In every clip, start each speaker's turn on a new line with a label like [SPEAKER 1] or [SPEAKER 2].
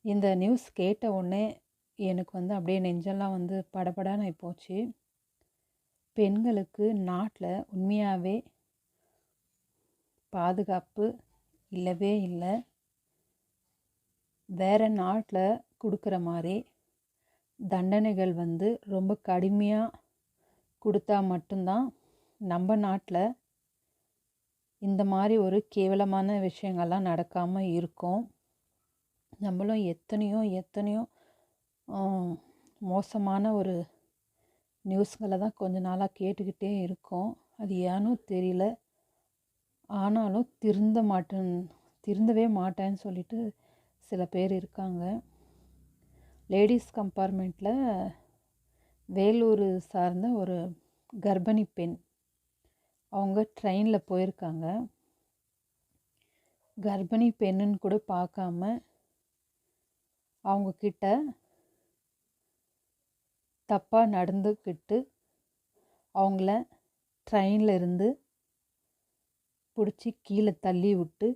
[SPEAKER 1] இந்த நியூஸ் கேட்ட உடனே எனக்கு அப்படியே நெஞ்செல்லாம் படபடன்னு ஆயிப்போச்சு. பெண்களுக்கு நாட்டில் உண்மையாகவே பாதுகாப்பு இல்லவே இல்லை. வேறு நாட்டில் கொடுக்குற மாதிரி தண்டனைகள் ரொம்ப கடுமையாக கொடுத்தா மட்டும்தான் நம்ம நாட்டில் இந்த மாதிரி ஒரு கேவலமான விஷயங்கள்லாம் நடக்காமல் இருக்கும். நம்மளும் எத்தனையோ மோசமான ஒரு நியூஸ்களை தான் கொஞ்ச நாளாக கேட்டுக்கிட்டே இருக்கோம். அது ஏனோ தெரியல. ஆனாலும் திருந்தவே மாட்டேன்னு சொல்லிட்டு சில பேர் இருக்காங்க. லேடிஸ் கம்பார்ட்மெண்ட்டில் வேலூர் சார்ந்த ஒரு கர்ப்பிணி பெண் அவங்க ட்ரெயினில் போயிருக்காங்க. கர்ப்பிணி பெண்ணுன்னு கூட பார்க்காம அவங்கக்கிட்ட தப்பாக நடந்துக்கிட்டு அவங்கள ட்ரெயினில் இருந்து பிடிச்சி கீழே தள்ளி விட்டு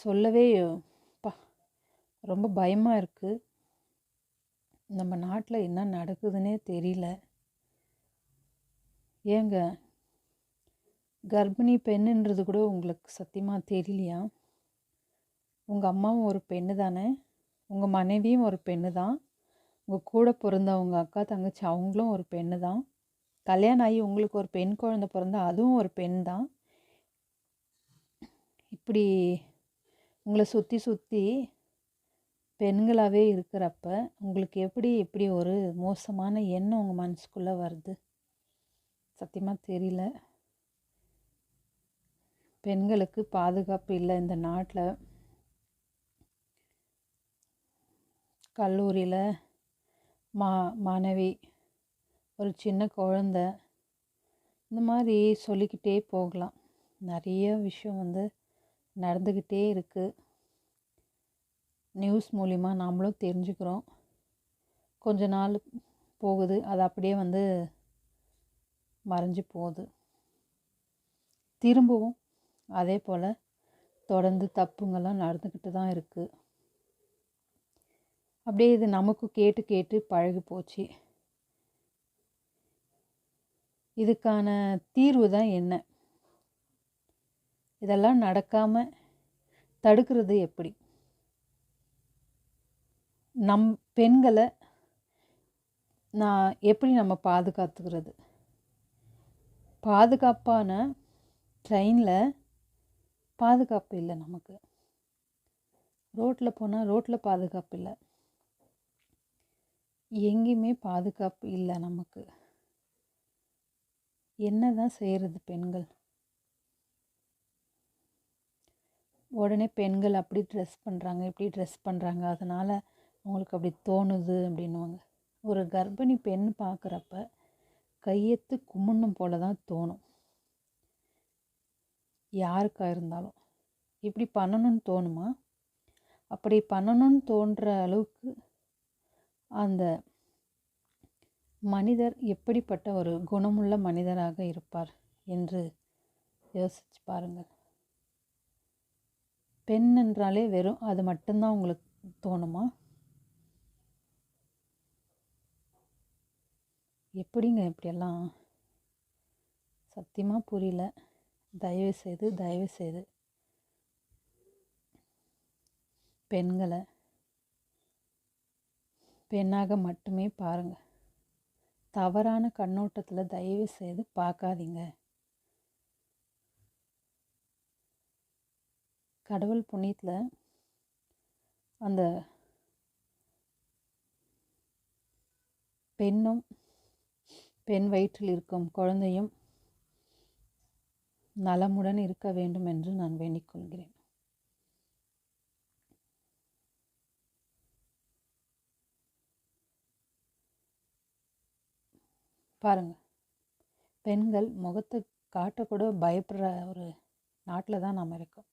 [SPEAKER 1] சொல்லவே ரொம்ப பயமாக இருக்குது. நம்ம நாட்டில் என்ன நடக்குதுன்னே தெரியல. ஏங்க கர்ப்பிணி பெண்ணுன்றது கூட உங்களுக்கு சத்தியமாக தெரியலையா? உங்கள் அம்மாவும் ஒரு பெண்ணு தானே, உங்கள் மனைவியும் ஒரு பெண்ணு தான், உங்கள் கூட பிறந்தவங்க அக்கா தங்கச்சி அவங்களும் ஒரு பெண்ணு தான், கல்யாணம் ஆகி உங்களுக்கு ஒரு பெண் குழந்தை பிறந்தா அதுவும் ஒரு பெண் தான். இப்படி உங்களை சுற்றி பெண்களாகவே இருக்கிறப்ப உங்களுக்கு இப்படி ஒரு மோசமான எண்ணம் உங்கள் மனசுக்குள்ளே வருது? சத்தியமாக தெரியல. பெண்களுக்கு பாதுகாப்பு இல்லை இந்த நாட்டில். கல்லூரியில் மாணவி, ஒரு சின்ன குழந்தை, இந்த மாதிரி சொல்லிக்கிட்டே போகலாம். நிறைய விஷயம் நடந்துக்கிட்டே இருக்குது. நியூஸ் மூலிமா நாமளும் தெரிஞ்சுக்கிறோம். கொஞ்ச நாள் போகுது, அது அப்படியே மறைஞ்சு போகுது. திரும்பவும் அதே போல் தொடர்ந்து தப்புங்கள்லாம் நடந்துக்கிட்டு தான் இருக்குது. அப்படியே இது நமக்கும் கேட்டு கேட்டு பழகி போச்சு. இதுக்கான தீர்வு தான் என்ன? இதெல்லாம் நடக்காமல் தடுக்கிறது எப்படி? பெண்களை எப்படி நம்ம பாதுகாத்துக்கிறது? பாதுகாப்பான ட்ரெயினில் பாதுகாப்பு இல்லை நமக்கு. ரோட்டில் போனால் ரோட்டில் பாதுகாப்பு இல்லை. எங்கேயுமே பாதுகாப்பு இல்லை நமக்கு. என்ன தான் செய்கிறது பெண்கள்? உடனே பெண்கள் அப்படி ட்ரெஸ் பண்ணுறாங்க, இப்படி ட்ரெஸ் பண்ணுறாங்க, அதனால் அவங்களுக்கு அப்படி தோணுது அப்படின்வாங்க. ஒரு கர்ப்பிணி பெண் பார்க்குறப்ப கையெத்து கும்பிடணும் போல தான் தோணும். யாருக்காக இருந்தாலும் இப்படி பண்ணணும்னு தோணுமா? அப்படி பண்ணணும்னு தோன்ற அளவுக்கு அந்த மனிதர் எப்படிப்பட்ட ஒரு குணமுள்ள மனிதராக இருப்பார் என்று யோசிச்சு பாருங்கள். பெண் என்றாலே வெறும் அது மட்டும்தான் உங்களுக்கு தோணுமா? எப்படிங்க இப்படியெல்லாம்? சத்தியமாக புரியல. தயவு செய்து பெண்களை பெண்ணாக மட்டுமே பாருங்கள். தவறான கண்ணோட்டத்தில் தயவு செய்து பார்க்காதீங்க. கடவுள் புண்ணியத்தில் அந்த பெண்ணும் பெண் வயிற்றில் இருக்கும் குழந்தையும் நலமுடன் இருக்க வேண்டும் என்று நான் வேண்டிக் கொள்கிறேன். பாருங்கள், பெண்கள் முகத்தை காட்டக்கூட பயப்படுற ஒரு நாட்டில் தான் நாம் இருக்கோம்.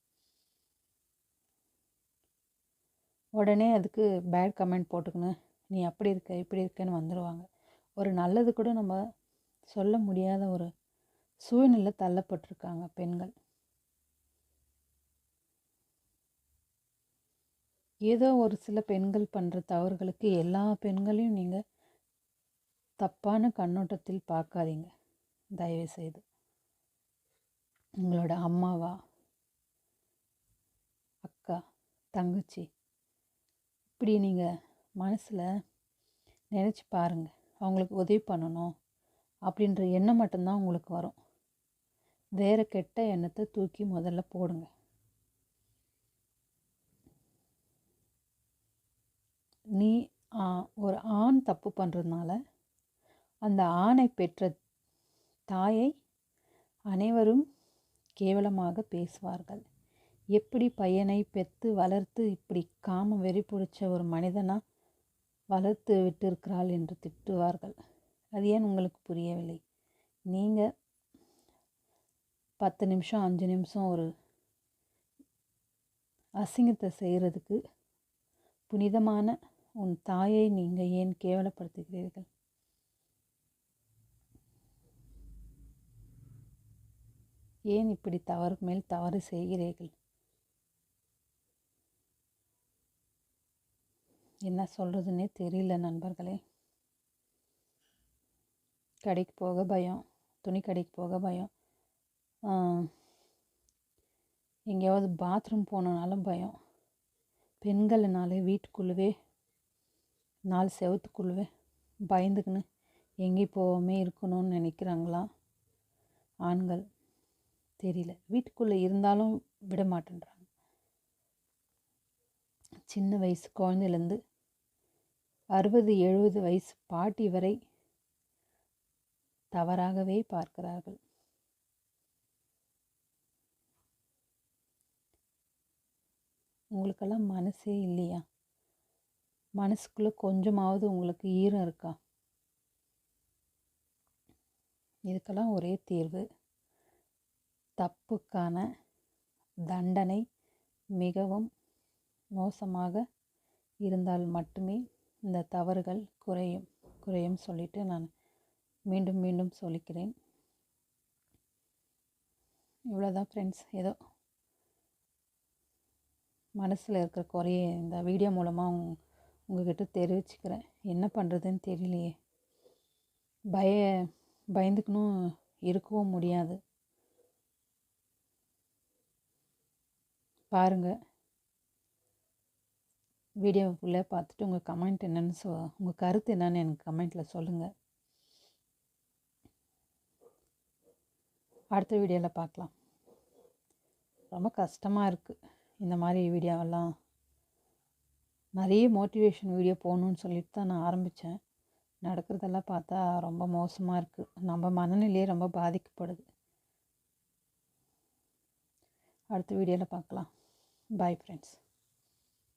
[SPEAKER 1] உடனே அதுக்கு பேட் கமெண்ட் போட்டுக்கணும், நீ அப்படி இருக்க இப்படி இருக்கன்னு வந்துடுவாங்க. ஒரு நல்லது கூட நம்ம சொல்ல முடியாத ஒரு சூழ்நிலை தள்ளப்பட்டிருக்காங்க பெண்கள். ஏதோ ஒரு சில பெண்கள் பண்ணுற தவறுகளுக்கு எல்லா பெண்களையும் நீங்கள் தப்பான கண்ணோட்டத்தில் பார்க்காதீங்க தயவுசெய்து. உங்களோட அம்மாவா, அக்கா, தங்கச்சி, இப்படி நீங்கள் மனசில் நினச்சி பாருங்கள். அவங்களுக்கு உதவி பண்ணணும் அப்படின்ற எண்ணம் மட்டும்தான் உங்களுக்கு வரும். வேறு கெட்ட எண்ணத்தை தூக்கி முதல்ல போடுங்க. நீ ஒரு ஆண் தப்பு பண்ணுறதுனால அந்த ஆணை பெற்ற தாயை அனைவரும் கேவலமாக பேசுவார்கள். எப்படி பையனை பெற்று வளர்த்து இப்படி காம வெறி பிடிச்ச ஒரு மனிதனாக வளர்த்து விட்டிருக்கிறாள் என்று திட்டுவார்கள். அது ஏன் உங்களுக்கு புரியவில்லை? நீங்கள் 10 நிமிஷம் 5 நிமிஷம் ஒரு அசிங்கத்தை செய்கிறதுக்கு புனிதமான உன் தாயை நீங்கள் ஏன் கேவலப்படுத்துகிறீர்கள்? ஏன் இப்படி தவறு மேல் தவறு செய்கிறீர்கள்? என்ன சொல்கிறதுனே தெரியல நண்பர்களே. கடைக்கு போக பயம், துணி கடைக்கு போக பயம், எங்கேயாவது பாத்ரூம் போனனாலும் பயம். பெண்கள்னாலே வீட்டுக்குள்ளவே 4 செவத்துக்குள்ளவே பயந்துக்குன்னு எங்கேயும் போகாமே இருக்கணும்னு நினைக்கிறாங்களா ஆண்கள்? தெரியல. வீட்டுக்குள்ளே இருந்தாலும் விட மாட்டேன்றாங்க. சின்ன வயசு குழந்தையிலேருந்து 60-70 வயசு பாட்டி வரை தவறாகவே பார்க்கிறார்கள். உங்களுக்கெல்லாம் மனசே இல்லையா? மனசுக்குள்ளே கொஞ்சமாவது உங்களுக்கு ஈரம் இருக்கா? இதுக்கெல்லாம் ஒரே தீர்வு, தப்புக்கான தண்டனை மிகவும் மோசமாக இருந்தால் மட்டுமே இந்த தவறுகள் குறையும் சொல்லிட்டு நான் மீண்டும் மீண்டும் சொல்லிக்கிறேன். இவ்வளோதான் ஃப்ரெண்ட்ஸ். ஏதோ மனசில் இருக்கிற குறைய இந்த வீடியோ மூலமாக உங்ககிட்ட தெரிவிச்சுக்கிறேன். என்ன பண்ணுறதுன்னு தெரியலையே. பயந்துக்கணும் இருக்கவும் முடியாது. பாருங்கள், வீடியோக்குள்ளே பார்த்துட்டு உங்கள் கமெண்ட் என்னன்னு உங்கள் கருத்து என்னன்னு எனக்கு கமெண்ட்டில் சொல்லுங்கள். அடுத்த வீடியோவில் பார்க்கலாம். ரொம்ப கஷ்டமாக இருக்குது இந்த மாதிரி வீடியோவெல்லாம். நிறைய மோட்டிவேஷன் வீடியோ போகணுன்னு சொல்லிட்டு தான் நான் ஆரம்பித்தேன். நடக்கிறதெல்லாம் பார்த்தா ரொம்ப மோசமாக இருக்குது. நம்ம மனநிலையே ரொம்ப பாதிக்கப்படுது. அடுத்த வீடியோவில் பார்க்கலாம். Bye friends.